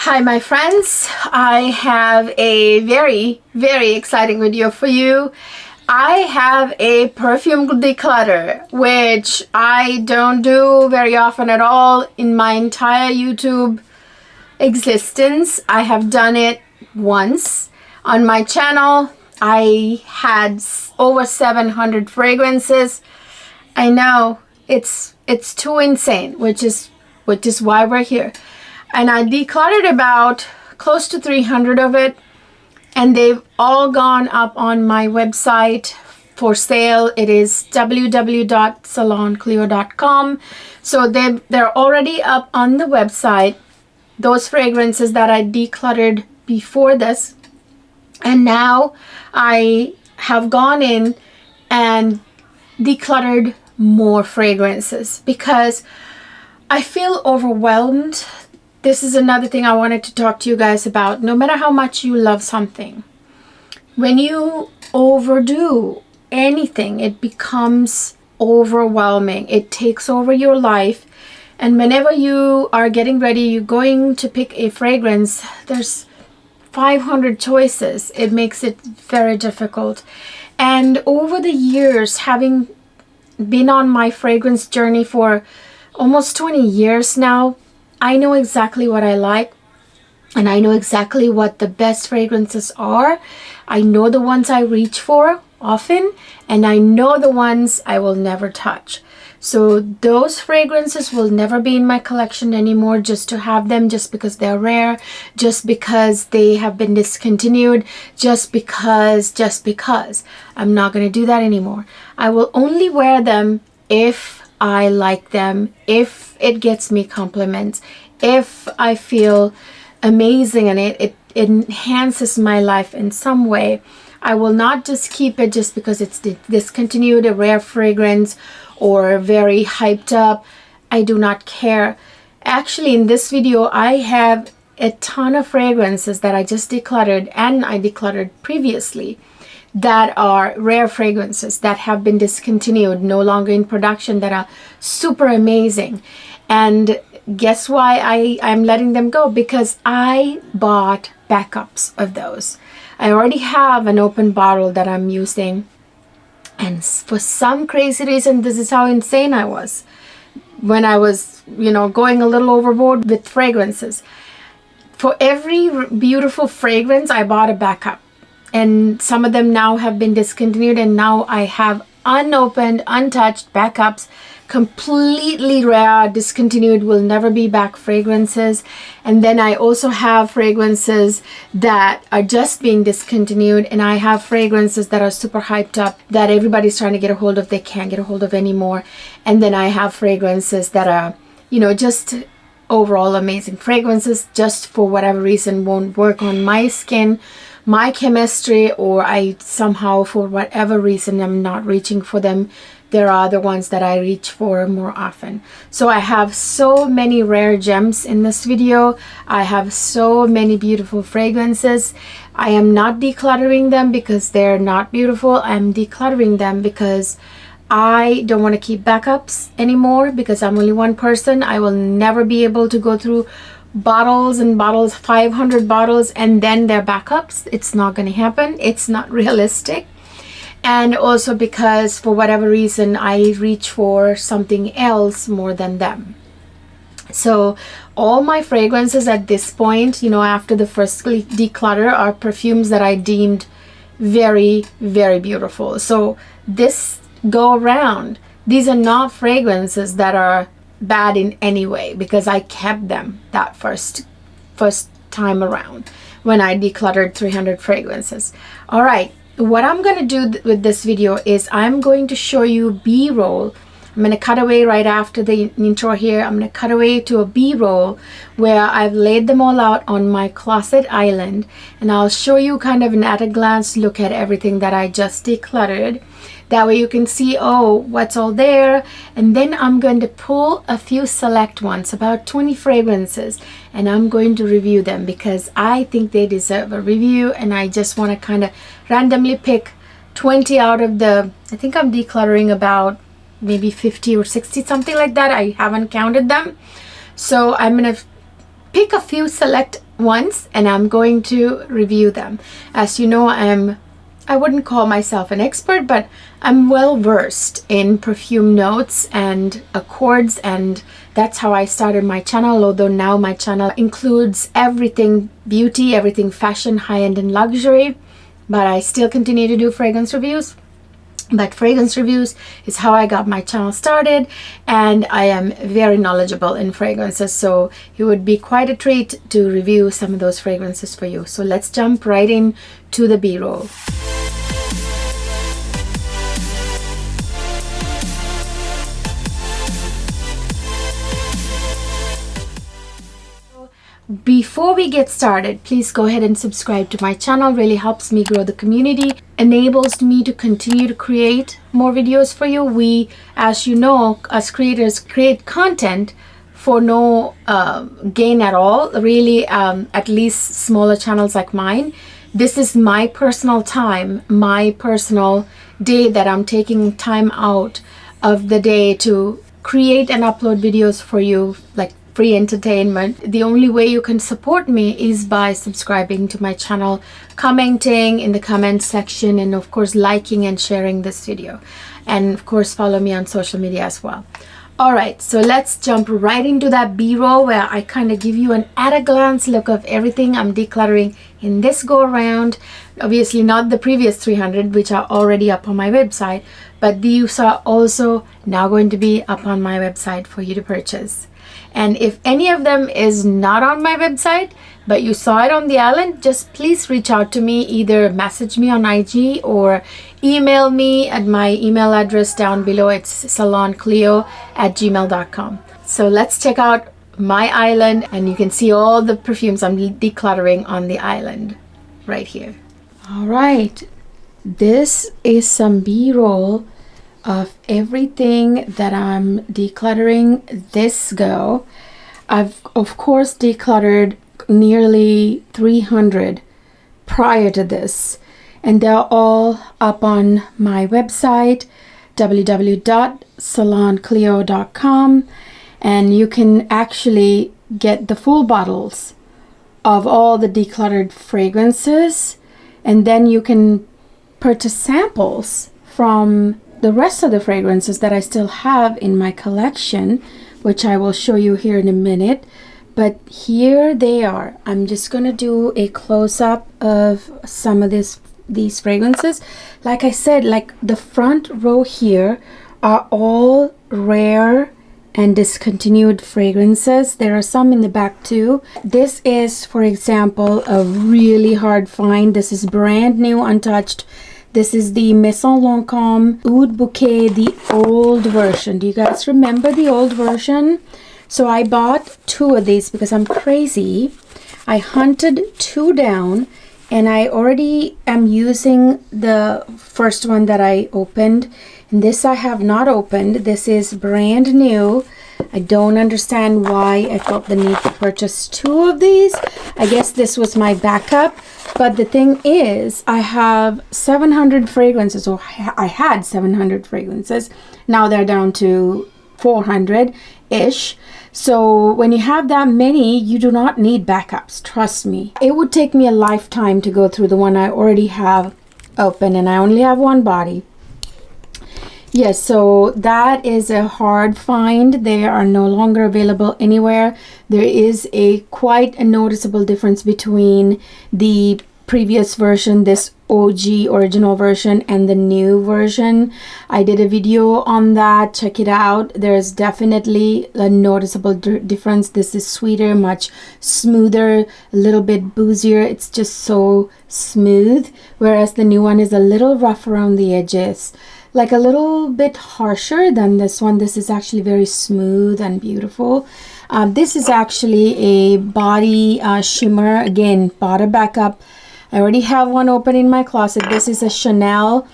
Hi my friends, I have a very exciting video for you. I have a perfume declutter, which I don't do very often at all in my entire YouTube existence. I have done it once on my channel. I had over 700 fragrances. I know it's too insane, which is why we're here. And I decluttered about close to 300 of it, and they've all gone up on my website for sale. It is www.ceyloncleo.com. So they're already up on the website, those fragrances that I decluttered before this. And now I have gone in and decluttered more fragrances because I feel overwhelmed. This is another thing I wanted to talk to you guys about. No matter how much you love something, when you overdo anything, it becomes overwhelming. It takes over your life. And whenever you are getting ready, you're going to pick a fragrance, there's 500 choices. It makes it very difficult. And over the years, having been on my fragrance journey for almost 20 years now, I know exactly what I like, and I know exactly what the best fragrances are. I know the ones I reach for often, and I know the ones I will never touch. So those fragrances will never be in my collection anymore, just to have them, just because they're rare, just because they have been discontinued, just because. I'm not going to do that anymore. I will only wear them if I like them, if it gets me compliments, if I feel amazing and it enhances my life in some way. I will not just keep it just because it's discontinued, a rare fragrance, or very hyped up. I do not care. Actually, in this video, I have a ton of fragrances that I just decluttered, and I decluttered previously, that are rare fragrances that have been discontinued, no longer in production, that are super amazing. And guess why I'm letting them go? Because I bought backups of those. I already have an open bottle that I'm using, and for some crazy reason, this is how insane I was when I was, going a little overboard with fragrances. For every beautiful fragrance, I bought a backup. And some of them now have been discontinued, and now I have unopened, untouched backups, completely rare, discontinued, will never be back fragrances. And then I also have fragrances that are just being discontinued, and I have fragrances that are super hyped up that everybody's trying to get a hold of, they can't get a hold of anymore. And then I have fragrances that are, just overall amazing fragrances, just for whatever reason won't work on my skin, my chemistry, or I somehow, for whatever reason, I'm not reaching for them. There are other ones that I reach for more often. So I have so many rare gems in this video. I have so many beautiful fragrances. I am not decluttering them because they're not beautiful. I'm decluttering them because I don't want to keep backups anymore, because I'm only one person. I will never be able to go through bottles and bottles, 500 bottles, and then their backups. It's not going to happen. It's not realistic. And also because for whatever reason I reach for something else more than them. So all my fragrances at this point, after the first declutter, are perfumes that I deemed very beautiful. So this go around, these are not fragrances that are bad in any way, because I kept them that first time around when I decluttered 300 fragrances. All right, what I'm going to do with this video is I'm going to show you B-roll. I'm going to cut away right after the intro here. I'm going to cut away to a B-roll where I've laid them all out on my closet island, and I'll show you kind of an at a glance look at everything that I just decluttered. That way you can see, what's all there. And then I'm going to pull a few select ones, about 20 fragrances, and I'm going to review them because I think they deserve a review. And I just want to kind of randomly pick 20 out of the, I think I'm decluttering about maybe 50 or 60, something like that. I haven't counted them. So I'm going to pick a few select once and I'm going to review them. As you know, I wouldn't call myself an expert, but I'm well versed in perfume notes and accords, and that's how I started my channel, although now my channel includes everything beauty, everything fashion, high-end and luxury, but I still continue to do fragrance reviews. But fragrance reviews is how I got my channel started, and I am very knowledgeable in fragrances, so it would be quite a treat to review some of those fragrances for you. So let's jump right in to the B-roll. Before we get started, please go ahead and subscribe to my channel. Really helps me grow the community, enables me to continue to create more videos for you. We, as you know, as creators, create content for no gain at all, really, at least smaller channels like mine. This is my personal time, my personal day that I'm taking time out of the day to create and upload videos for you, like free entertainment. The only way you can support me is by subscribing to my channel, commenting in the comment section, and of course liking and sharing this video, and of course follow me on social media as well. All right, so let's jump right into that B-roll where I kind of give you an at-a-glance look of everything I'm decluttering in this go around. Obviously not the previous 300, which are already up on my website, but these are also now going to be up on my website for you to purchase. And if any of them is not on my website, but you saw it on the island, just please reach out to me. Either message me on IG or email me at my email address down below. It's ceyloncleo@gmail.com. So let's check out my island, and you can see all the perfumes I'm decluttering on the island right here. All right, this is some B-roll of everything that I'm decluttering this go. I've of course decluttered nearly 300 prior to this, and they're all up on my website www.ceyloncleo.com, and you can actually get the full bottles of all the decluttered fragrances, and then you can purchase samples from the rest of the fragrances that I still have in my collection, which I will show you here in a minute. But here they are. I'm just gonna do a close-up of some of these fragrances. Like I said, like the front row here are all rare and discontinued fragrances. There are some in the back too. This is, for example, a really hard find. This is brand new, untouched. This is the Maison Lancôme Oud Bouquet, the old version. Do you guys remember the old version? So I bought 2 of these because I'm crazy. I hunted 2 down, and I already am using the first one that I opened. And this I have not opened. This is brand new. I don't understand why I felt the need to purchase 2 of these. I guess this was my backup. But the thing is, I have 700 fragrances, or I had 700 fragrances. Now they're down to 400-ish. So when you have that many, you do not need backups. Trust me. It would take me a lifetime to go through the one I already have open, and I only have 1 body. Yes, so that is a hard find. They are no longer available anywhere. There is quite a noticeable difference between the previous version, this OG original version, and the new version. I did a video on that. Check it out. There's definitely a noticeable difference. This is sweeter, much smoother, a little bit boozier. It's just so smooth, whereas the new one is a little rough around the edges, like a little bit harsher than this one. This is actually very smooth and beautiful. This is actually a body shimmer. Again, bought a backup. I already have one open in my closet. This is a Chanel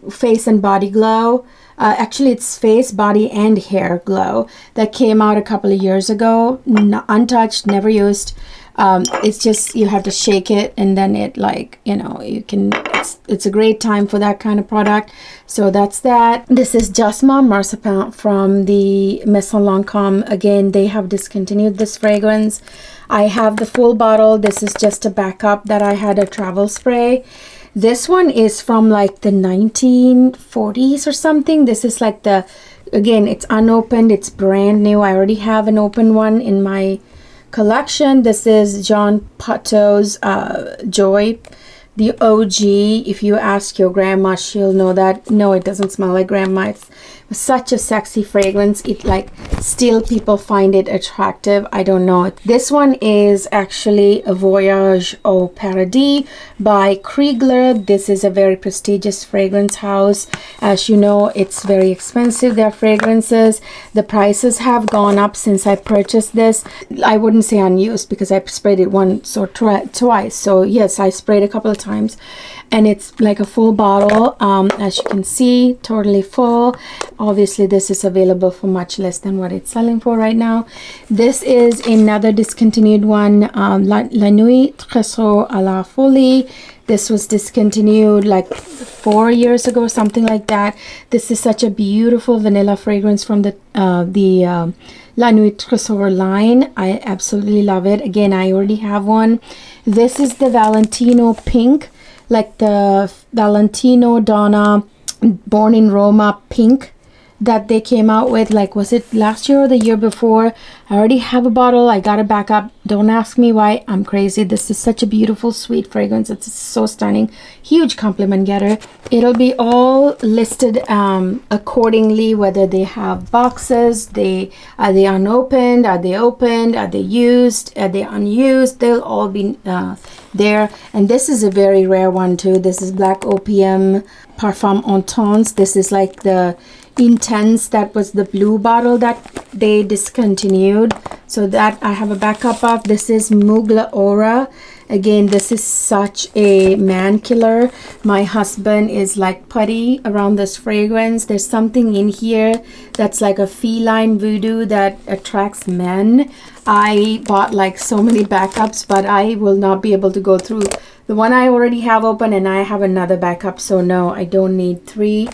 face and body glow. Actually, it's face, body, and hair glow that came out a couple of years ago. Untouched, never used. It's just you have to shake it, and then it, like, you know, you can, it's a great time for that kind of product. So that's that. This is Jasmin Marzipan from the Maison Lancôme. Again, they have discontinued this fragrance. I have the full bottle. This is just a backup that I had, a travel spray. This one is from like the 1940s or something. This is like the, again, it's unopened, it's brand new. I already have an open one in my collection. This is Jean Pateau's Joy, the OG. If you ask your grandma, she'll know that. No, it doesn't smell like grandma. It's such a sexy fragrance. It, like, still people find it attractive. I don't know. This one is actually a Voyage au Paradis by Kriegler. This is a very prestigious fragrance house. As you know, it's very expensive, their fragrances. The prices have gone up since I purchased this. I wouldn't say unused because I sprayed it once or twice. So yes, I sprayed a couple of times, and it's like a full bottle. As you can see, totally full. Obviously this is available for much less than what it's selling for right now. This is another discontinued one, La Nuit Trésor à la Folie. This was discontinued like 4 years ago, something like that. This is such a beautiful vanilla fragrance from the La Nuit Trésor line. I absolutely love it. Again, I already have one. This is the Valentino pink, like the Valentino Donna Born in Roma pink that they came out with, like, was it last year or the year before? I already have a bottle. I got a backup. Don't ask me why. I'm crazy. This is such a beautiful, sweet fragrance. It's so stunning. Huge compliment getter. It'll be all listed accordingly, whether they have boxes, are they unopened, are they opened, are they used, are they unused. They'll all be there. And this is a very rare one too. This is Black Opium Parfum Intense. This is like the Intense, that was the blue bottle that they discontinued, so that I have a backup of. This is Mugler Aura. Again, this is such a man killer. My husband is like putty around this fragrance. There's something in here that's like a feline voodoo that attracts men. I bought like so many backups, but I will not be able to go through the one I already have open, and I have another backup, so no, I don't need 3.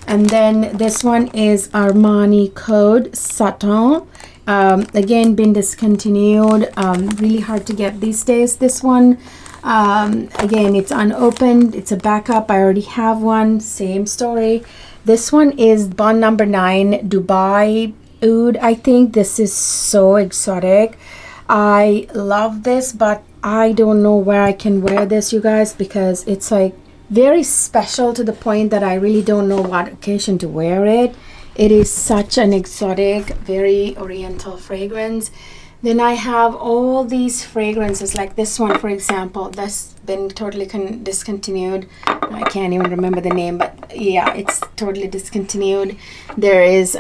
And then this one is Armani Code Satin. Again, been discontinued. Really hard to get these days. This one, again, it's unopened. It's a backup. I already have one. Same story. This one is Bond Number 9 Dubai Oud. I think this is so exotic. I love this, but I don't know where I can wear this, you guys, because it's like very special to the point that I really don't know what occasion to wear it. It is such an exotic, very oriental fragrance. Then I have all these fragrances, like this one, for example, that's been totally discontinued. I can't even remember the name, but yeah, it's totally discontinued. There is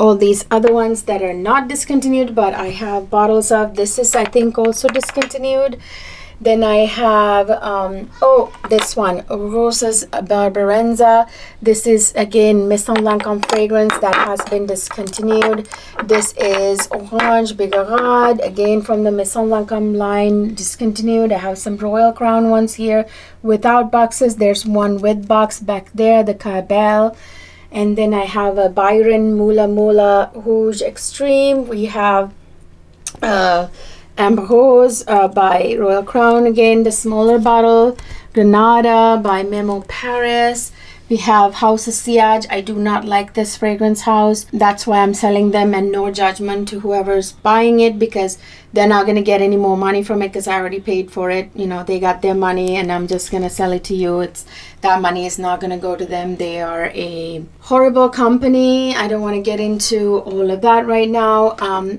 all these other ones that are not discontinued, but I have bottles of. This is, I think, also discontinued. Then I have, this one, Roses Barbarenza. This is, again, Maison Lancôme fragrance that has been discontinued. This is Orange Bigarade, again, from the Maison Lancôme line, discontinued. I have some Royal Crown ones here without boxes. There's one with box back there, the Cabelle. And then I have a Byron Mula Mula Rouge Extreme. We have Amber Rose by Royal Crown, again, the smaller bottle. Granada by Memo Paris. We have House of Siage. I do not like this fragrance house. That's why I'm selling them, and no judgment to whoever's buying it, because they're not going to get any more money from it because I already paid for it. You know, they got their money and I'm just going to sell it to you. It's that money is not going to go to them. They are a horrible company. I don't want to get into all of that right now.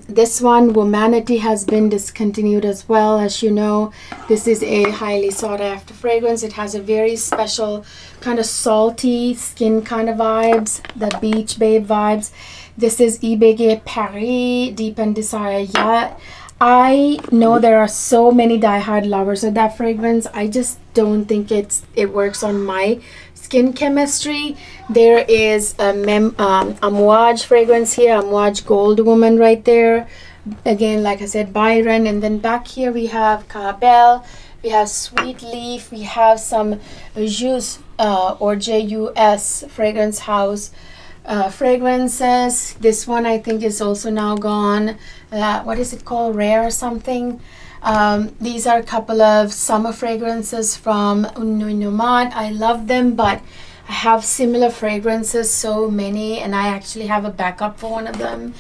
This one, Womanity, has been discontinued as well. As you know, this is a highly sought after fragrance. It has a very special kind of salty skin kind of vibes, the beach babe vibes. This is Ibege Paris Deep and Desire Yacht. I know there are so many diehard lovers of that fragrance. I just don't think it works on my skin chemistry. There is a Amouage fragrance here, Amouage Gold Woman right there. again, like I said, Byron. And then back here we have Cabell, we have Sweet Leaf, we have some Jus or JUS Fragrance House fragrances. This one I think is also now gone. What is it called? Rare something. These are a couple of summer fragrances from Unuinumat. I love them, but I have similar fragrances, so many, and I actually have a backup for one of them.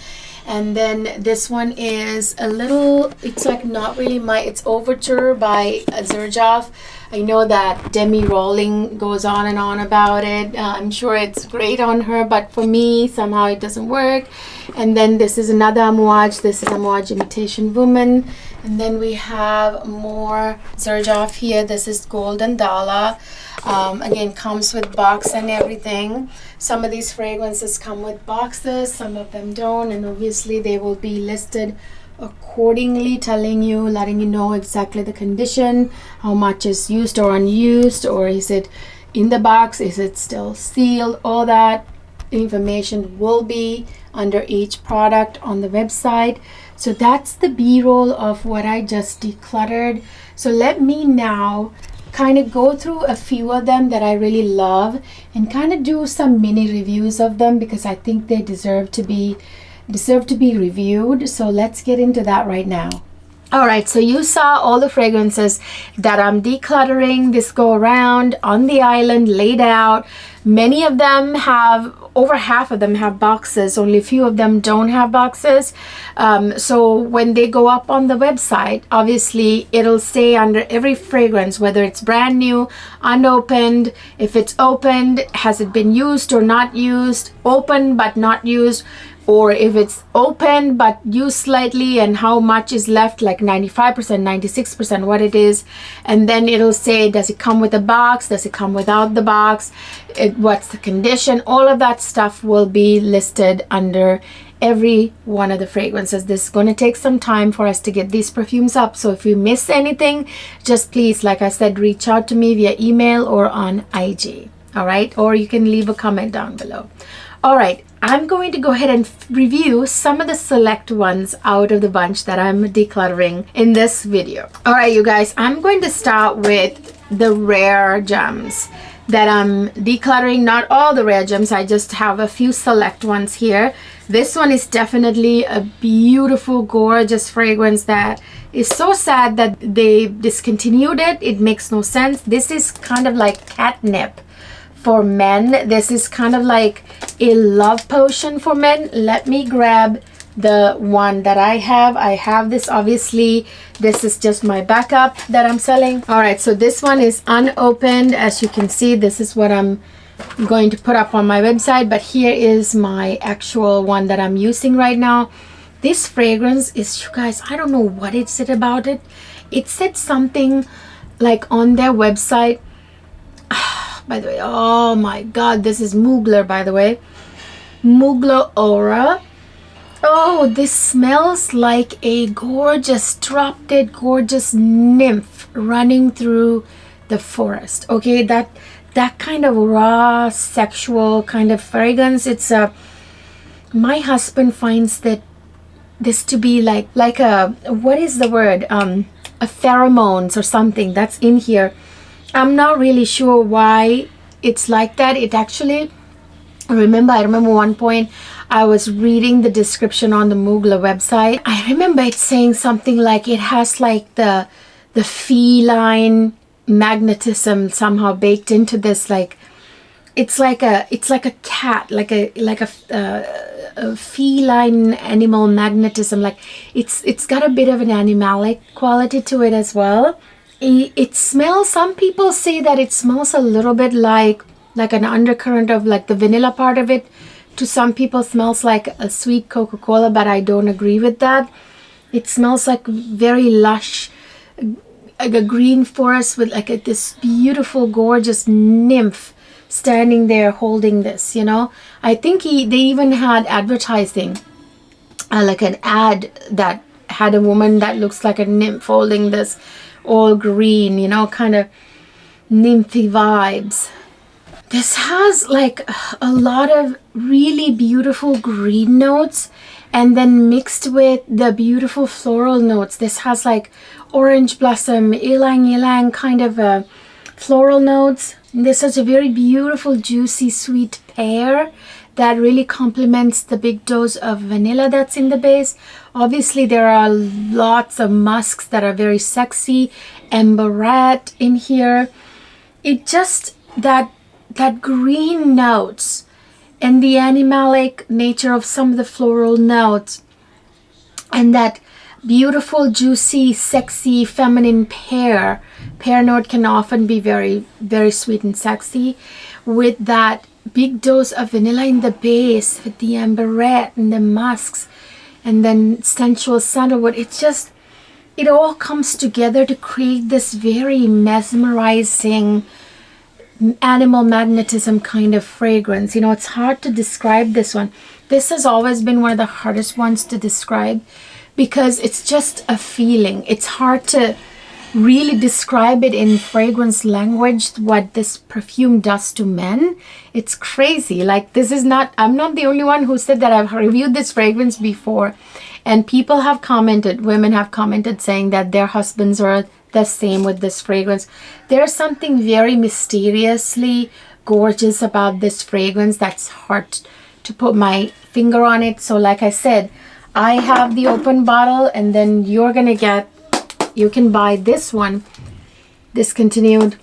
And then this one is a little, it's like not really it's Overture by Xerjoff. I know that Demi Rowling goes on and on about it. I'm sure it's great on her, but for me, somehow it doesn't work. And then this is another Amouage. This is Amouage Imitation Woman. And then we have more Xerjoff here. This is Golden Dollar. Again, comes with box and everything. Some of these fragrances come with boxes, some of them don't, and obviously they will be listed accordingly, telling you, letting you know exactly the condition, how much is used or unused, or is it in the box, is it still sealed. All that information will be under each product on the website. So that's the B-roll of what I just decluttered. So let me now kind of go through a few of them that I really love and kind of do some mini reviews of them, because I think they deserve to be reviewed. So let's get into that right now. All right, so you saw all the fragrances that I'm decluttering this go around on the island laid out. Many of them have, over half of them have boxes, only a few of them don't have boxes. So when they go up on the website, obviously it'll say under every fragrance, whether it's brand new, unopened, if it's opened, has it been used or not used, open but not used, or if it's open but used slightly and how much is left, like 95%, 96%, what it is. And then it'll say, does it come with a box? Does it come without the box? What's the condition? All of that stuff will be listed under every one of the fragrances. This is going to take some time for us to get these perfumes up. So if you miss anything, just please, like I said, reach out to me via email or on IG. All right. Or you can leave a comment down below. All right. I'm going to go ahead and review some of the select ones out of the bunch that I'm decluttering in this video. All right, you guys, I'm going to start with the rare gems that I'm decluttering. Not all the rare gems, I just have a few select ones here. This one is definitely a beautiful, gorgeous fragrance that is so sad that they discontinued it. It makes no sense. This is kind of like catnip for men. This is kind of like a love potion for men. Let me grab the one that I have. I have this, obviously. This is just my backup that I'm selling. All right, so this one is unopened. As you can see, this is what I'm going to put up on my website, but here is my actual one that I'm using right now. This fragrance is, you guys, I don't know what it's about it. It said something like on their website. By the way, oh my god, this is Mugler, by the way. Mugler Aura. Oh, this smells like a gorgeous, drop-dead gorgeous nymph running through the forest. Okay, that kind of raw, sexual kind of fragrance. It's my husband finds this to be like a, what is the word? A pheromones or something that's in here. I'm not really sure why it's like that. It actually, I remember one point I was reading the description on the Mugler website. I remember it saying something like it has like the feline magnetism somehow baked into this. Like it's like a cat, like a feline animal magnetism. Like it's got a bit of an animalic quality to it as well. It smells, some people say that it smells a little bit like an undercurrent of like the vanilla part of it. To some people smells like a sweet Coca-Cola, but I don't agree with that. It smells like very lush, like a green forest with like this beautiful, gorgeous nymph standing there holding this, you know. I think they even had advertising, like an ad that had a woman that looks like a nymph holding this, all green, you know, kind of nymphy vibes. This has like a lot of really beautiful green notes, and then mixed with the beautiful floral notes. This has like orange blossom, ylang ylang kind of floral notes. This is a very beautiful, juicy, sweet pear that really complements the big dose of vanilla that's in the base. Obviously, there are lots of musks that are very sexy. Amber red in here. It just, that green notes and the animalic nature of some of the floral notes, and that beautiful, juicy, sexy, feminine pear note can often be very, very sweet and sexy, with that big dose of vanilla in the base, with the amber red and the musks, and then sensual sandalwood. It's just, it all comes together to create this very mesmerizing animal magnetism kind of fragrance. You know, it's hard to describe this one. This has always been one of the hardest ones to describe because it's just a feeling. It's hard to really describe it in fragrance language, what this perfume does to men. It's crazy. Like, this is not, I'm not the only one who said that. I've reviewed this fragrance before, and people have commented, women have commented saying that their husbands are the same with this fragrance. There's something very mysteriously gorgeous about this fragrance that's hard to put my finger on it. So like I said, I have the open bottle, and then you're gonna get, you can buy this one, Discontinued.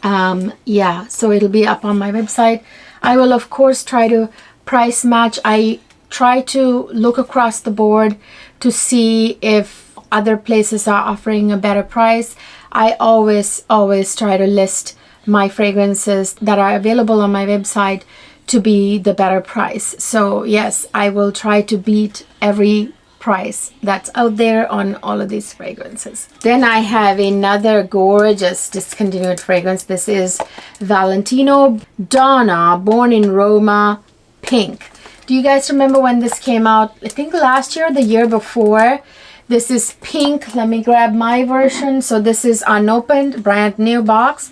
Yeah, so it'll be up on my website. I will of course try to price match. I try to look across the board to see if other places are offering a better price. I always try to list my fragrances that are available on my website to be the better price. So yes, I will try to beat every price that's out there on all of these fragrances. Then I have another gorgeous discontinued fragrance. This is Valentino Donna Born in Roma Pink. Do you guys remember when this came out? I think last year or the year before. This is pink. Let me grab my version. So this is unopened, brand new box.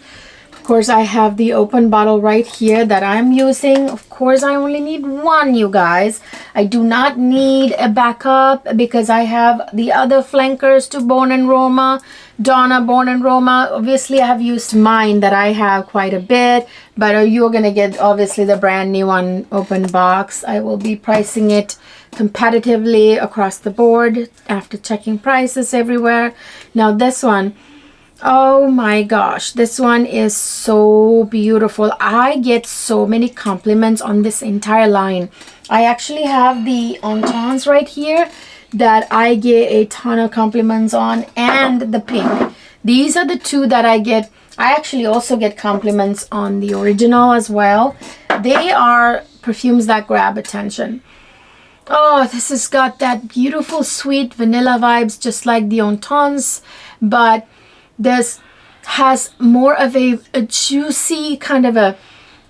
Of course, I have the open bottle right here that I'm using. Of course, I only need one, you guys. I do not need a backup because I have the other flankers to Born in Roma, Donna Born in Roma. Obviously, I have used mine that I have quite a bit, but you're going to get obviously the brand new one open box. I will be pricing it competitively across the board after checking prices everywhere. Now this one, oh my gosh, this one is so beautiful. I get so many compliments on this entire line. I actually have the Entons right here that I get a ton of compliments on, and the pink. These are the two that I get. I actually also get compliments on the original as well. They are perfumes that grab attention. Oh, this has got that beautiful sweet vanilla vibes just like the Entons, but this has more of a juicy kind of a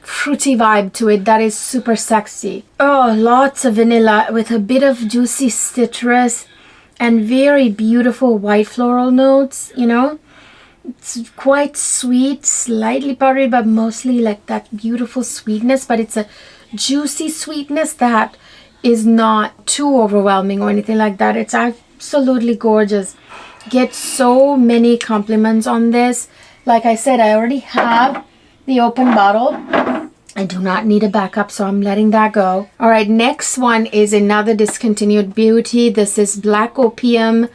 fruity vibe to it that is super sexy. Oh, lots of vanilla with a bit of juicy citrus and very beautiful white floral notes, you know. It's quite sweet, slightly powdery, but mostly like that beautiful sweetness, but it's a juicy sweetness that is not too overwhelming or anything like that. It's absolutely gorgeous. Get so many compliments on this. Like I said, I already have the open bottle. I do not need a backup, so I'm letting that go. All right, next one is another discontinued beauty. This is Black Opium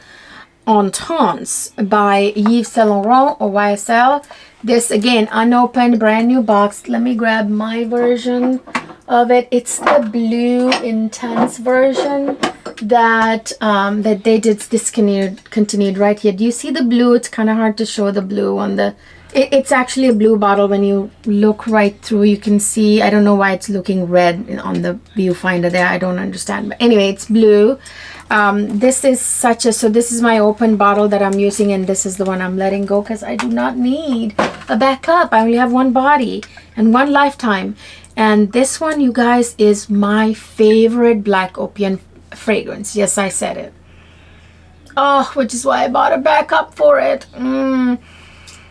Entons by Yves Saint Laurent or YSL. This again, unopened, brand new box. Let me grab my version of it. It's the blue intense version that that they did discontinued right here. Do you see the blue? It's kind of hard to show the blue on the, it's actually a blue bottle. When you look right through, you can see, I don't know why it's looking red on the viewfinder there. I don't understand, but anyway, it's blue. This is such a, so this is my open bottle that I'm using, and this is the one I'm letting go because I do not need a backup. I only have one body and one lifetime, and this one, you guys, is my favorite Black Opium fragrance. Yes, I said it. Oh, which is why I bought a backup for it.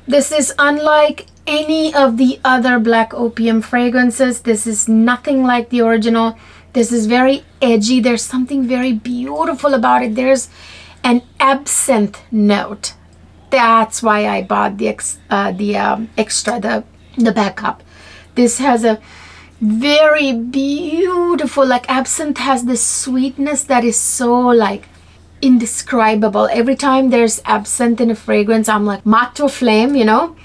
This is unlike any of the other Black Opium fragrances. This is nothing like the original. This is very edgy. There's something very beautiful about it. There's an absinthe note. That's why I bought the extra, the backup. This has a very beautiful, like, absinthe has this sweetness that is so like indescribable. Every time there's absinthe in a fragrance, I'm like matto flame, you know.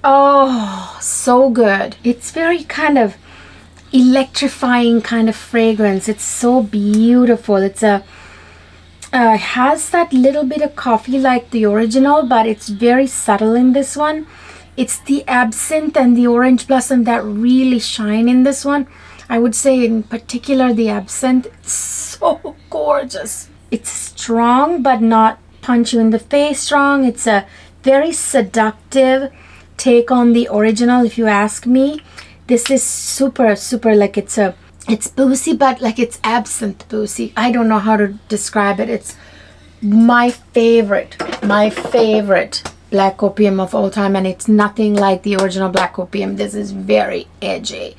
Oh, so good. It's very kind of electrifying kind of fragrance. It's so beautiful. It's a has that little bit of coffee like the original, but it's very subtle in this one. It's the absinthe and the orange blossom that really shine in this one. I would say in particular the absinthe. It's so gorgeous. It's strong but not punch you in the face strong. It's a very seductive take on the original, if you ask me. This is super like it's boozy, but like it's absinthe boozy. I don't know how to describe it. It's my favorite black opium of all time, and it's nothing like the original black opium. This is very edgy.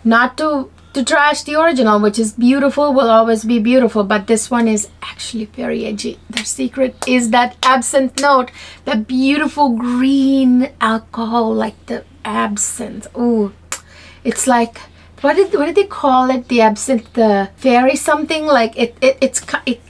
Not to trash the original, which is beautiful, will always be beautiful, but this one is actually very edgy. The secret is that absinthe note, the beautiful green alcohol, like the absinthe. Ooh, it's like, what did they call it? The absinthe, the fairy something. Like it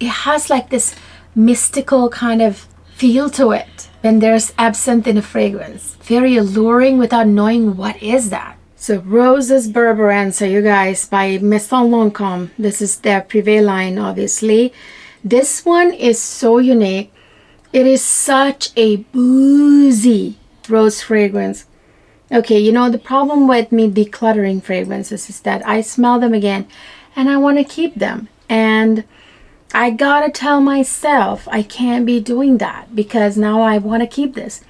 has like this mystical kind of feel to it when there's absinthe in a fragrance. Very alluring without knowing what is that. So Roses Berberanza, you guys, by Maison Lancôme. This is their Privé line, obviously. This one is so unique. It is such a boozy rose fragrance. Okay, you know, the problem with me decluttering fragrances is that I smell them again and I want to keep them. And I gotta tell myself I can't be doing that, because now I want to keep this.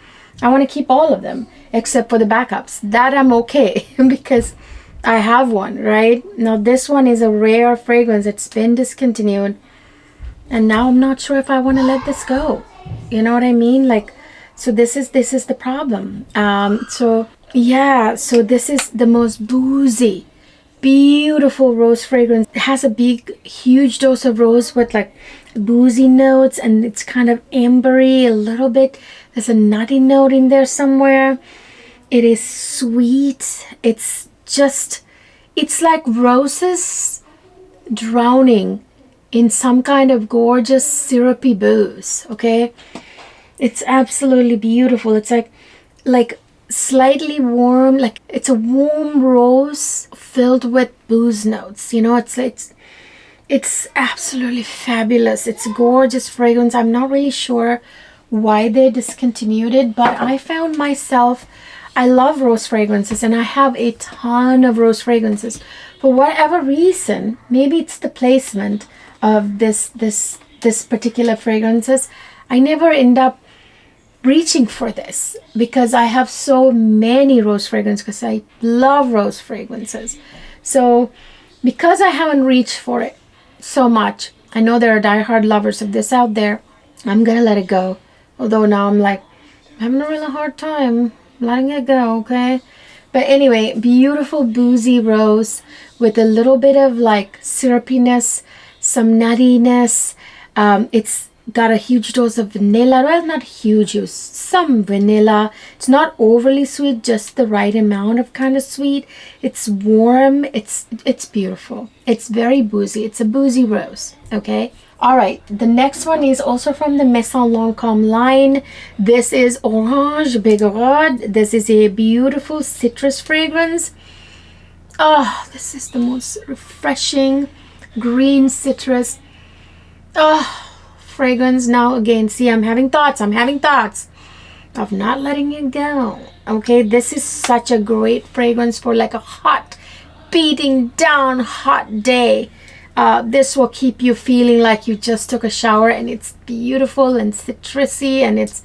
I want to keep all of them except for the backups. That I'm okay because I have one, right? Now this one is a rare fragrance. It's been discontinued. And now I'm not sure if I want to let this go. You know what I mean? Like, so this is the problem. Yeah, so this is the most boozy, beautiful rose fragrance. It has a huge dose of rose with like boozy notes, and it's kind of ambery a little bit. There's a nutty note in there somewhere. It is sweet. It's like roses drowning in some kind of gorgeous syrupy booze, okay? It's absolutely beautiful. It's like slightly warm, like it's a warm rose filled with booze notes, you know. It's absolutely fabulous. It's a gorgeous fragrance. I'm not really sure why they discontinued it, but I found myself, I love rose fragrances and I have a ton of rose fragrances. For whatever reason, maybe it's the placement of this particular fragrances, I never end up reaching for this because I have so many rose fragrances, because I love rose fragrances. So because I haven't reached for it so much, I know there are diehard lovers of this out there, I'm gonna let it go. Although now I'm like, I'm having a really hard time letting it go, okay? But anyway, beautiful boozy rose with a little bit of like syrupiness, some nuttiness. It's got a huge dose of vanilla. Well, not huge, use some vanilla. It's not overly sweet, just the right amount of kind of sweet. It's warm. It's beautiful. It's very boozy. It's a boozy rose, okay? All right, the next one is also from the Maison Lancôme line. This is Orange Bigarade. This is a beautiful citrus fragrance. Oh, this is the most refreshing green citrus. Oh, fragrance. Now again, see, I'm having thoughts of not letting it go. Okay, this is such a great fragrance for like a hot, beating down hot day. This will keep you feeling like you just took a shower, and it's beautiful and citrusy, and it's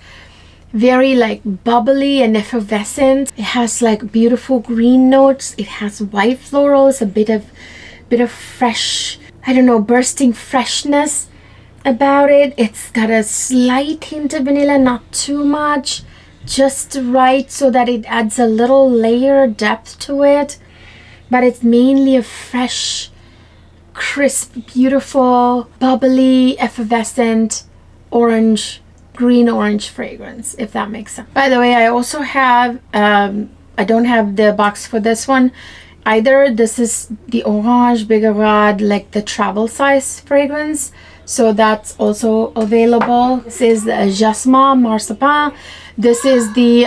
very like bubbly and effervescent. It has like beautiful green notes. It has white florals, a bit of fresh, I don't know, bursting freshness about it. It's got a slight hint of vanilla, not too much, just right so that it adds a little layer depth to it. But it's mainly a fresh crisp, beautiful, bubbly, effervescent orange, green orange fragrance, if that makes sense. By the way, I also have, I don't have the box for this one either. This is the Orange Bigarade, like the travel size fragrance. So that's also available. This is the Jasmin Marzipan. This is the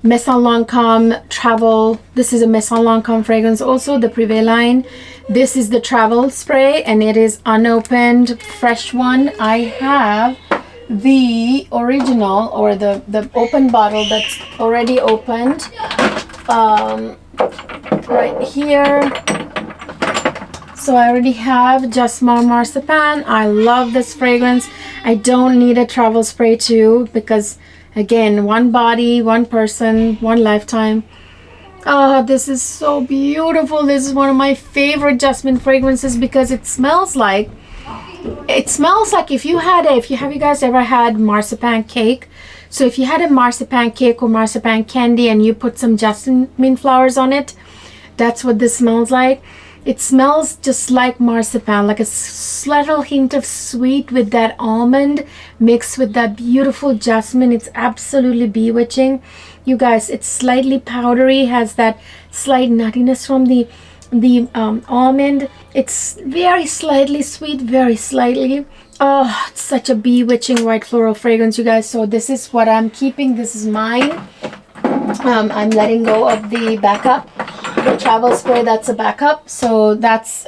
Maison Lancôme travel. This is a Maison Lancôme fragrance, also the Privé line. This is the travel spray, and it is unopened, fresh one. I have the original, or the open bottle that's already opened, right here. So I already have Jasmin Marzipan. I love this fragrance. I don't need a travel spray too, because again, one body, one person, one lifetime. Oh, this is so beautiful. This is one of my favorite jasmine fragrances because it smells like if you guys ever had marzipan cake. So if you had a marzipan cake or marzipan candy and you put some jasmine flowers on it, that's what this smells like. It smells just like marzipan, like a little hint of sweet with that almond mixed with that beautiful jasmine. It's absolutely bewitching. You guys, it's slightly powdery, has that slight nuttiness from the almond. It's very slightly sweet, very slightly. Oh, it's such a bewitching white floral fragrance, you guys. So this is what I'm keeping. This is mine. I'm letting go of the backup, the travel spray. That's a backup, so that's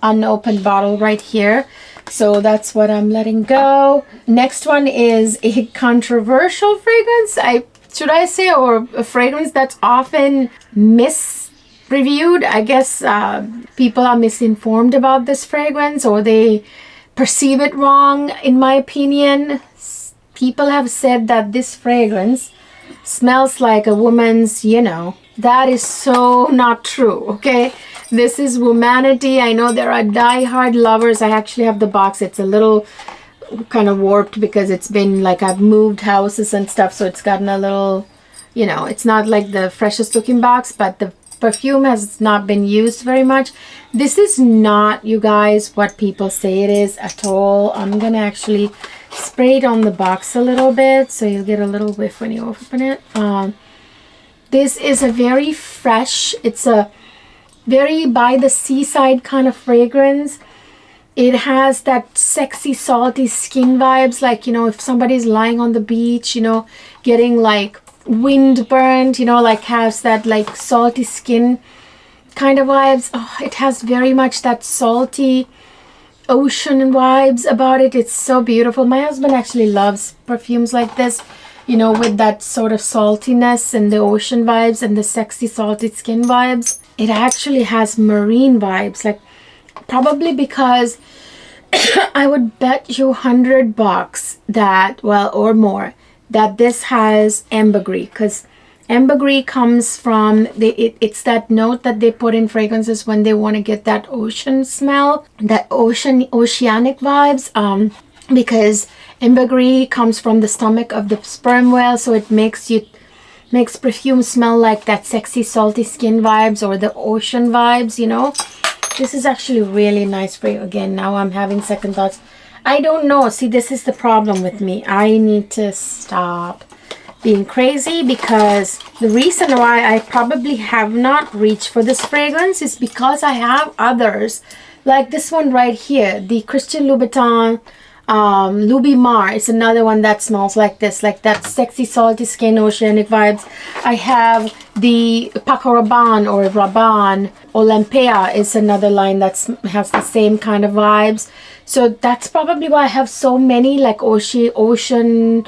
unopened bottle right here. So that's what I'm letting go. Next one is a controversial fragrance, should I say, or a fragrance that's often misreviewed. I guess people are misinformed about this fragrance, or they perceive it wrong. In my opinion, people have said that this fragrance smells like a woman's, that is so not true. Okay, this is Womanity. I know there are die-hard lovers. I actually have the box. It's a little kind of warped because it's been like I've moved houses and stuff, so it's gotten a little, it's not like the freshest looking box, but the perfume has not been used very much. This is not, you guys, what people say it is at all. I'm gonna actually spray it on the box a little bit so you'll get a little whiff when you open it. This is a very fresh, it's a very by the seaside kind of fragrance. It has that sexy salty skin vibes, like if somebody's lying on the beach, getting like wind burned, like has that like salty skin kind of vibes. Oh, it has very much that salty ocean vibes about it. It's so beautiful. My husband actually loves perfumes like this, with that sort of saltiness and the ocean vibes and the sexy salty skin vibes. It actually has marine vibes, like probably because I would bet you $100 that, well, or more, that this has ambergris, because ambergris comes from it's that note that they put in fragrances when they want to get that ocean smell, that oceanic vibes, because ambergris comes from the stomach of the sperm whale, so it makes perfume smell like that sexy salty skin vibes or the ocean vibes. This is actually really nice for you. Again, now I'm having second thoughts. I don't know. See, this is the problem with me. I need to stop being crazy, because the reason why I probably have not reached for this fragrance is because I have others, like this one right here, the Christian Louboutin Lubimar is another one that smells like this, like that sexy salty skin oceanic vibes. I have the Paco Rabanne or Rabanne Olympia is another line that has the same kind of vibes. So that's probably why I have so many like ocean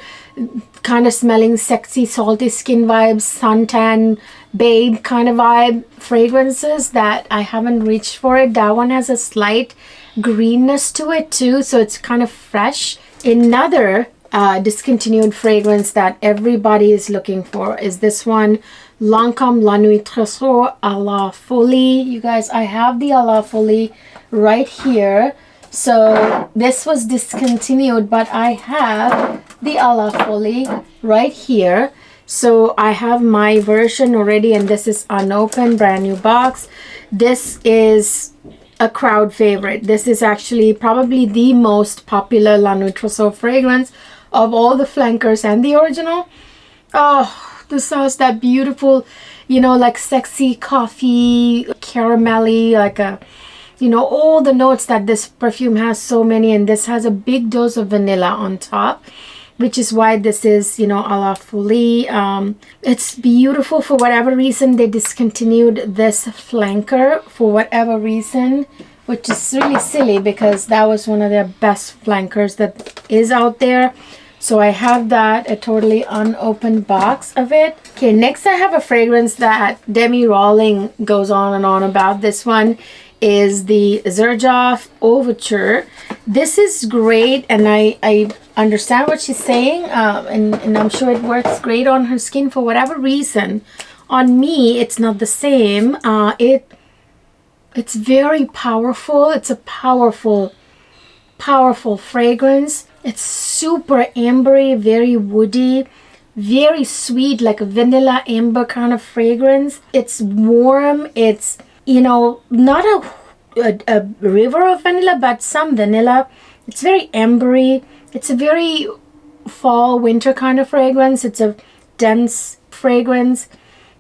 kind of smelling sexy salty skin vibes, suntan babe kind of vibe fragrances that I haven't reached for it. That one has a slight greenness to it too, so it's kind of fresh. Another discontinued fragrance that everybody is looking for is this one, Lancôme La Nuit Trésor à la Folie. You guys, I have the à la Folie right here. So this was discontinued, but I have the à la Folie right here. So I have my version already, and this is unopened, brand new box. This is a crowd favorite. This is actually probably the most popular La Nutrisoul fragrance of all the flankers and the original. Oh, this has that beautiful, you know, like sexy coffee, caramelly, like a, you know, all the notes that this perfume has, so many, and this has a big dose of vanilla on top, which is why this is, you know, a la folie. It's beautiful. For whatever reason, they discontinued this flanker for whatever reason, which is really silly because that was one of their best flankers that is out there. So I have that, a totally unopened box of it. Okay, next I have a fragrance that Demi Rawling goes on and on about. This one is the Xerjoff Overture. This is great, and I understand what she's saying, and I'm sure it works great on her skin for whatever reason. On me, it's not the same. It's very powerful. It's a powerful fragrance. It's super ambery, very woody, very sweet, like a vanilla amber kind of fragrance. It's warm. It's, you know, not a river of vanilla, but some vanilla. It's very ambery. It's a very fall, winter kind of fragrance. It's a dense fragrance.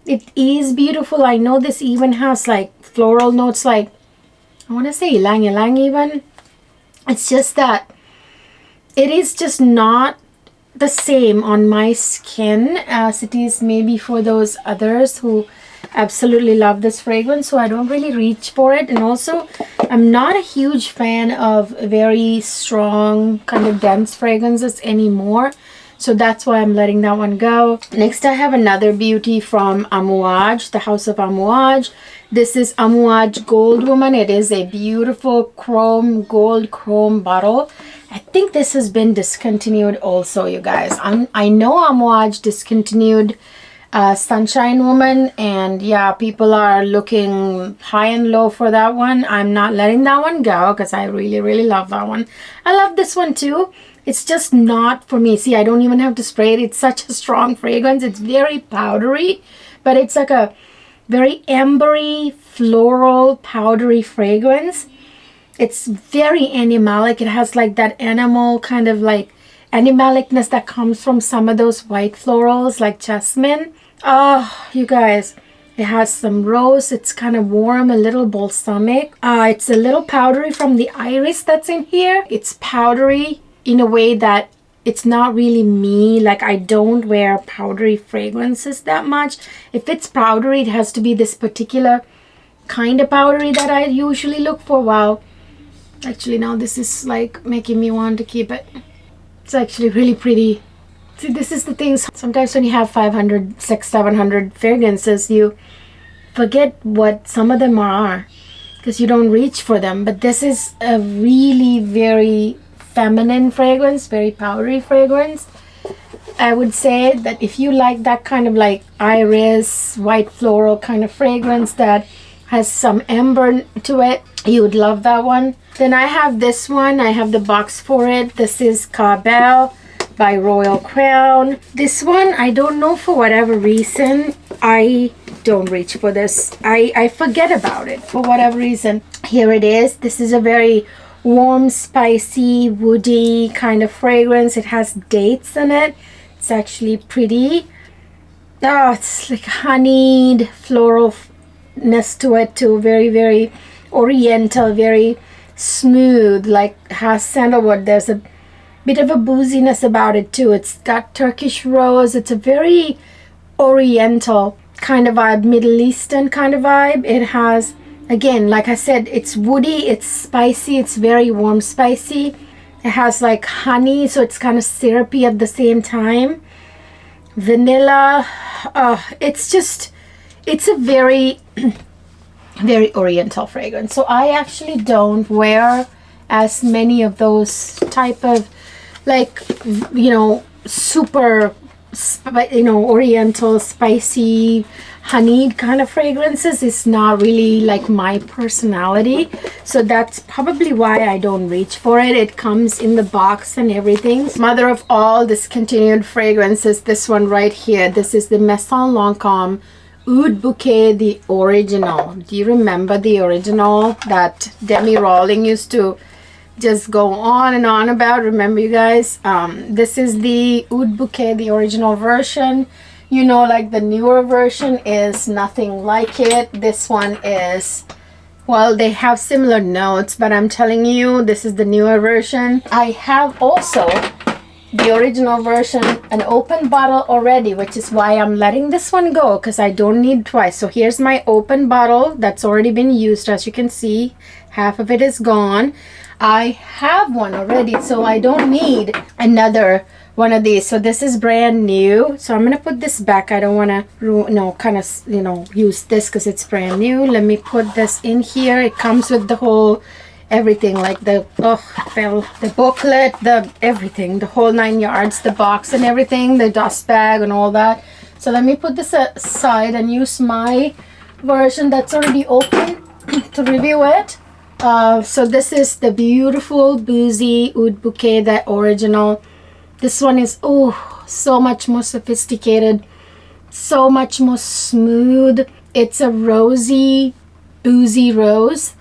It is beautiful. I know this even has like floral notes, like I want to say ylang ylang even. It's just that it is just not the same on my skin as it is maybe for those others who absolutely love this fragrance. So I don't really reach for it, and also I'm not a huge fan of very strong kind of dense fragrances anymore. So that's why I'm letting that one go. Next I have another beauty from Amouage, the House of Amouage. This is Amouage Gold Woman. It is a beautiful chrome, gold chrome bottle. I think this has been discontinued also, you guys. I know Amouage discontinued Sunshine Woman, and yeah, people are looking high and low for that one. I'm not letting that one go because I really love that one. I love this one too. It's just not for me. See, I don't even have to spray it. It's such a strong fragrance. It's very powdery, but it's like a very ambery, floral, powdery fragrance. It's very animalic. It has like that animal kind of like animalicness that comes from some of those white florals like jasmine. Oh, you guys, it has some rose. It's kind of warm, a little balsamic. It's a little powdery from the iris that's in here. It's powdery in a way that it's not really me. Like, I don't wear powdery fragrances that much. If it's powdery, it has to be this particular kind of powdery that I usually look for. Wow. Actually, now this is like making me want to keep it. It's actually really pretty. See, this is the thing. Sometimes when you have 500, 600, 700 fragrances, you forget what some of them are because you don't reach for them. But this is a really very feminine fragrance, very powdery fragrance. I would say that if you like that kind of like iris, white floral kind of fragrance that has some amber to it, you would love that one. Then I have this one. I have the box for it. This is Carbel by Royal Crown. This one, I don't know, for whatever reason, I don't reach for this. I forget about it for whatever reason. Here it is. This is a very warm, spicy, woody kind of fragrance. It has dates in it. It's actually pretty. Oh, it's like honeyed floralness to it too. Very oriental, very smooth, like has sandalwood. There's a bit of a booziness about it too. It's got Turkish rose. It's a very oriental kind of vibe, Middle Eastern kind of vibe. It has, again, like I said, it's woody, it's spicy, it's very warm spicy. It has like honey, so it's kind of syrupy at the same time. Vanilla. It's a very very oriental fragrance. So I actually don't wear as many of those type of like, you know, super oriental spicy honeyed kind of fragrances. It's not really like my personality, so that's probably why I don't reach for it. It comes in the box and everything. Mother of all discontinued fragrances, this one right here. This is the Maison Lancôme Oud Bouquet, the original. Do you remember the original that Demi Rawling used to just go on and on about? Remember, you guys? This is the Oud Bouquet, the original version. You know, like the newer version is nothing like it. This one is, well, they have similar notes, but I'm telling you, this is the newer version. I have also the original version, an open bottle already, which is why I'm letting this one go, because I don't need twice. So here's my open bottle that's already been used. As you can see, half of it is gone. I have one already, so I don't need another one of these. So this is brand new, so I'm gonna put this back. I don't want to use this because it's brand new. Let me put this in here. It comes with the whole everything, like the booklet, the everything, the whole 9 yards, the box and everything, the dust bag and all that. So let me put this aside and use my version that's already open to review it. So this is the beautiful boozy Oud Bouquet, the original. This one is so much more sophisticated, so much more smooth. It's a rosy, boozy rose.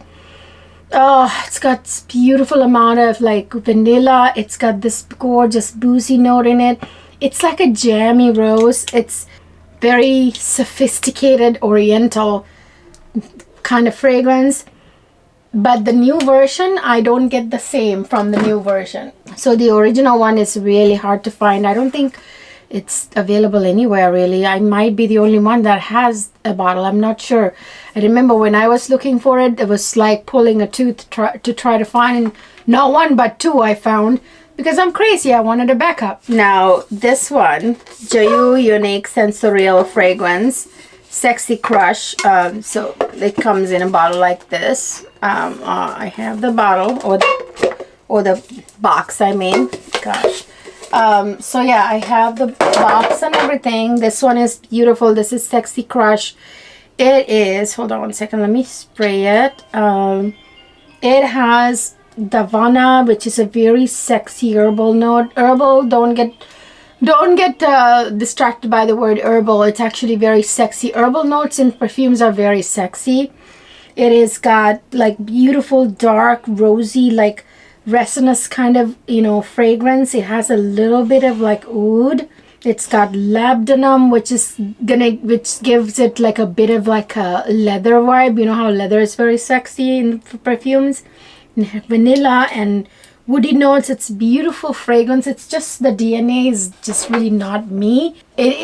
It's got this beautiful amount of like vanilla. It's got this gorgeous boozy note in it. It's like a jammy rose. It's very sophisticated, oriental kind of fragrance. But the new version, I don't get the same from the new version. So the original one is really hard to find. I don't think it's available anywhere really. I might be the only one that has a bottle. I'm not sure. I remember when I was looking for it, it was like pulling a tooth to try to find, and not one but two I found, because I'm crazy. I wanted a backup. Now this one, Joyeux Unique Sensorial Fragrance, Sexy Crush. So it comes in a bottle like this. I have the bottle or the box, I mean. Gosh. So yeah, I have the box and everything. This one is beautiful. This is Sexy Crush. It is, hold on one second, let me spray it. It has Davana, which is a very sexy herbal note. Herbal, don't get distracted by the word herbal. It's actually very sexy. Herbal notes in perfumes are very sexy. It has got like beautiful dark rosy, like resinous kind of, fragrance. It has a little bit of like oud. It's got labdanum, which gives it like a bit of like a leather vibe. You know how leather is very sexy in perfumes. Vanilla and woody notes. It's beautiful fragrance. It's just the DNA is just really not me.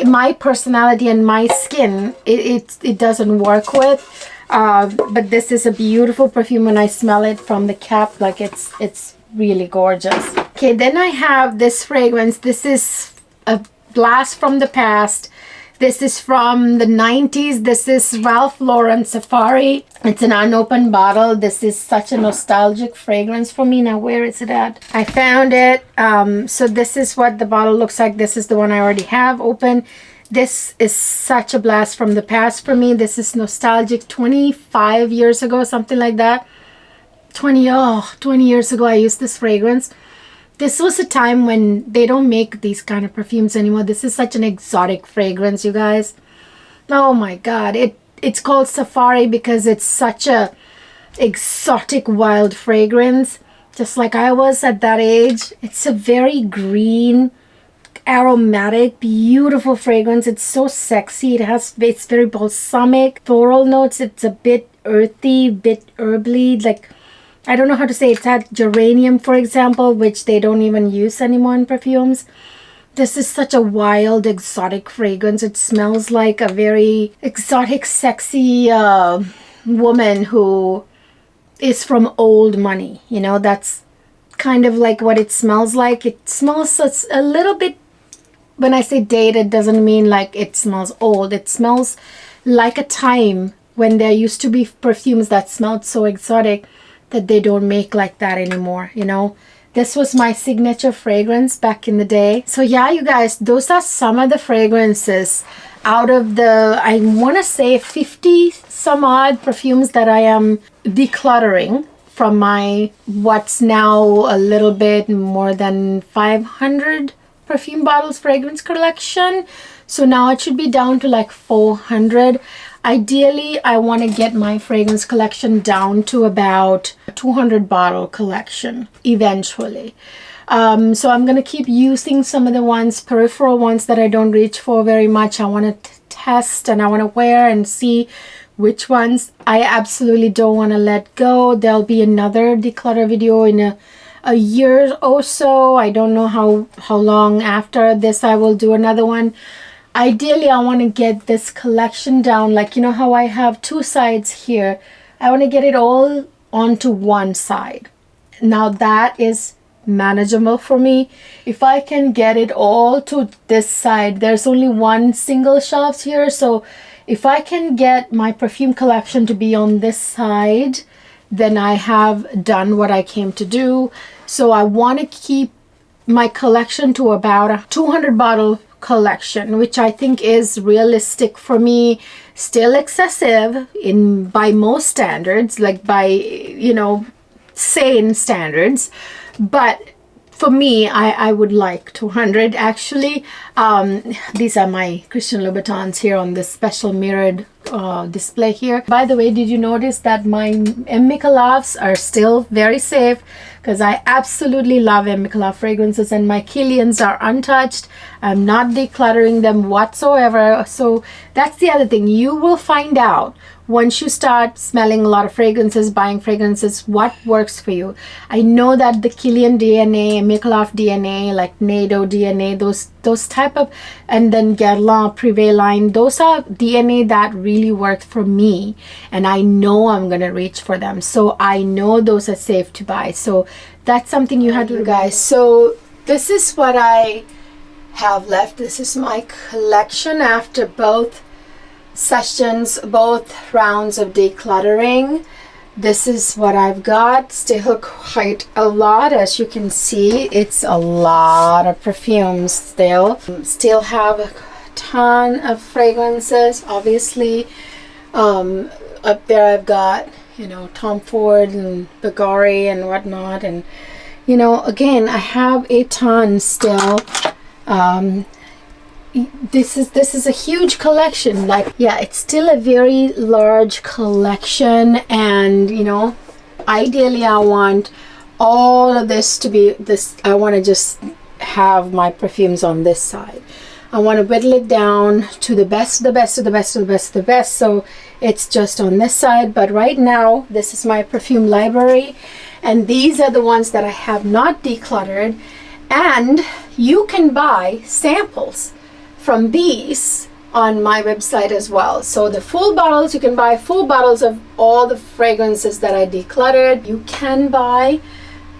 My personality and my skin, it doesn't work with. But this is a beautiful perfume. When I smell it from the cap, like it's really gorgeous. Okay, then I have this fragrance. This is a blast from the past. This is from the 90s. This is Ralph Lauren Safari. It's an unopened bottle. This is such a nostalgic fragrance for me. Now, where is it at? I found it. So this is what the bottle looks like. This is the one I already have open. This is such a blast from the past for me. This is nostalgic. 25 years ago, something like that. 20 years ago, I used this fragrance. This was a time when they don't make these kind of perfumes anymore. This is such an exotic fragrance, you guys. Oh my God. It's called Safari because it's such a exotic, wild fragrance. Just like I was at that age. It's a very green, aromatic, beautiful fragrance. It's so sexy. It's very balsamic. Floral notes. It's a bit earthy, bit herbally, like I don't know how to say it. It's had geranium, for example, which they don't even use anymore in perfumes. This is such a wild, exotic fragrance. It smells like a very exotic, sexy woman who is from old money. That's kind of like what it smells like. It smells a little bit, when I say dated, doesn't mean like it smells old. It smells like a time when there used to be perfumes that smelled so exotic that they don't make like that anymore. This was my signature fragrance back in the day. So yeah, you guys, those are some of the fragrances out of the, I want to say 50 some odd perfumes that I am decluttering from my what's now a little bit more than 500 perfume bottles fragrance collection. So now it should be down to like 400. Ideally, I want to get my fragrance collection down to about a 200 bottle collection eventually. So I'm going to keep using some of the ones, peripheral ones that I don't reach for very much. I want to test and I want to wear and see which ones I absolutely don't want to let go. There'll be another declutter video in a year or so. I don't know how long after this I will do another one. Ideally, I want to get this collection down, like, you know how I have two sides here. I want to get it all onto one side. Now that is manageable for me. If I can get it all to this side, there's only one single shelf here, so if I can get my perfume collection to be on this side, then I have done what I came to do. So I want to keep my collection to about a 200 bottle collection, which I think is realistic for me. Still excessive by most standards, like by, you know, sane standards, but for me, I would like 200 actually. These are my Christian Louboutins here on this special mirrored display here. By the way, did you notice that my M. Michelovs are still very safe? Because I absolutely love M. Michelov fragrances, and my Kilians are untouched. I'm not decluttering them whatsoever. So that's the other thing. You will find out once you start smelling a lot of fragrances, buying fragrances, what works for you. I know that the Kilian DNA, Michelov DNA, like NATO DNA, those type of, and then Guerlain, Privé line, those are DNA that really worked for me, and I know I'm gonna reach for them. So I know those are safe to buy. So that's something you have to, guys. So this is what I have left. This is my collection after both sessions, both rounds of decluttering. This is what I've got. Still quite a lot, as you can see. It's a lot of perfumes still have a ton of fragrances. Obviously, up there I've got, you know, Tom Ford and Bulgari and whatnot, and, you know, again, I have a ton still. This is a huge collection. Like, yeah, it's still a very large collection, and, you know, ideally I want all of this to be this. I want to just have my perfumes on this side. I want to whittle it down to the best, the best, the best, the best, the best, so it's just on this side. But right now, this is my perfume library, and these are the ones that I have not decluttered. And you can buy samples from these on my website as well. So the full bottles, you can buy full bottles of all the fragrances that I decluttered. You can buy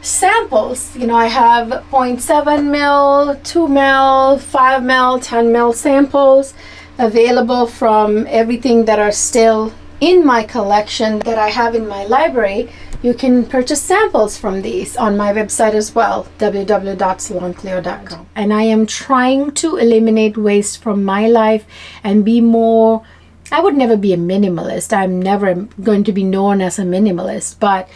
samples. You know, I have 0.7 ml, 2 ml, 5 ml, 10 ml samples available from everything that are still in my collection that I have in my library. You can purchase samples from these on my website as well, www.ceyloncleo.com. And I am trying to eliminate waste from my life and be more, I would never be a minimalist. I'm never going to be known as a minimalist, but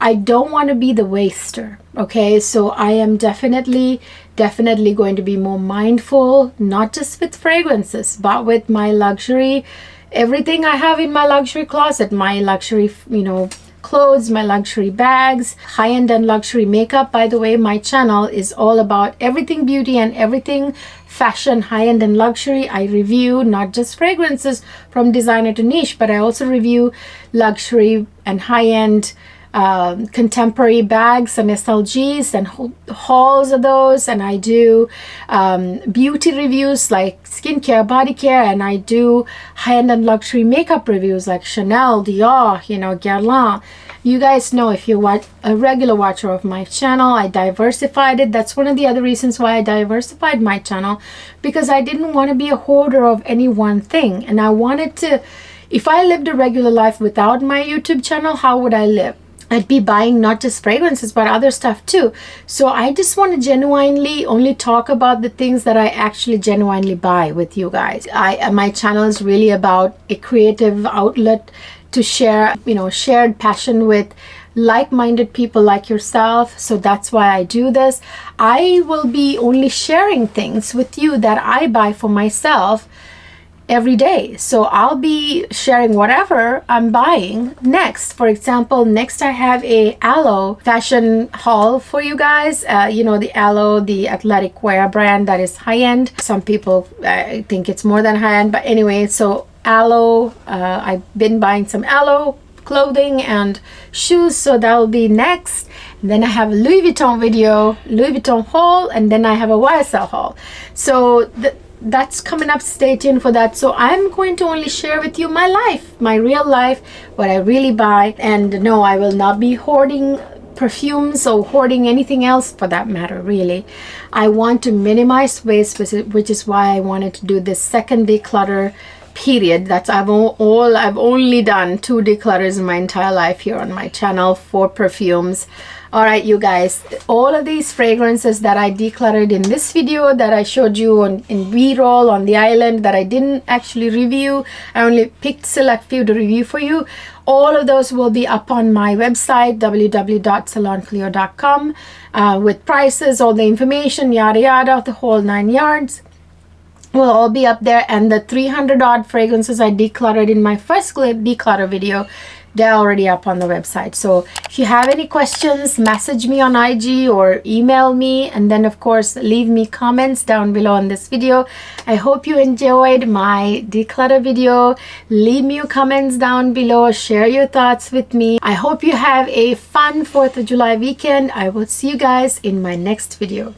I don't want to be the waster. Okay, so I am definitely going to be more mindful, not just with fragrances, but with my luxury, everything I have in my luxury closet, my luxury, you know, clothes, my luxury bags, high-end and luxury makeup. By the way, my channel is all about everything beauty and everything fashion, high-end and luxury. I review not just fragrances from designer to niche, but I also review luxury and high-end contemporary bags and SLGs and hauls of those, and I do beauty reviews like skincare, body care, and I do high-end and luxury makeup reviews like Chanel, Dior, you know, Guerlain. You guys know, if you watch a regular watcher of my channel, I diversified it. That's one of the other reasons why I diversified my channel, because I didn't want to be a hoarder of any one thing, and I wanted to, if I lived a regular life without my YouTube channel, how would I live? I'd be buying not just fragrances, but other stuff too. So I just want to genuinely only talk about the things that I actually genuinely buy with you guys. My channel is really about a creative outlet to share, you know, shared passion with like-minded people like yourself. So that's why I do this. I will be only sharing things with you that I buy for myself every day. So I'll be sharing whatever I'm buying next. For example, next I have a Aloe fashion haul for you guys. You know, the Aloe, the athletic wear brand that is high-end. Some people think it's more than high-end, but anyway, so Aloe, I've been buying some Aloe clothing and shoes, so that will be next. And then I have a Louis Vuitton video, Louis Vuitton haul, and then I have a YSL haul. So that's coming up. Stay tuned for that. So I'm going to only share with you my life, my real life, what I really buy. And no, I will not be hoarding perfumes or hoarding anything else for that matter. Really, I want to minimize waste, which is why I wanted to do this second declutter period. That's I've only done 2 declutters in my entire life here on my channel for perfumes. All right, you guys, all of these fragrances that I decluttered in this video that I showed you in B-roll on the island that I didn't actually review, I only picked select few to review for you. All of those will be up on my website, www.ceyloncleo.com, with prices, all the information, yada yada, the whole 9 yards will all be up there. And the 300 odd fragrances I decluttered in my first declutter video, they're already up on the website. So if you have any questions, message me on IG or email me, and then of course leave me comments down below on this video. I hope you enjoyed my declutter video. Leave me your comments down below, share your thoughts with me. I hope you have a fun 4th of July weekend. I will see you guys in my next video.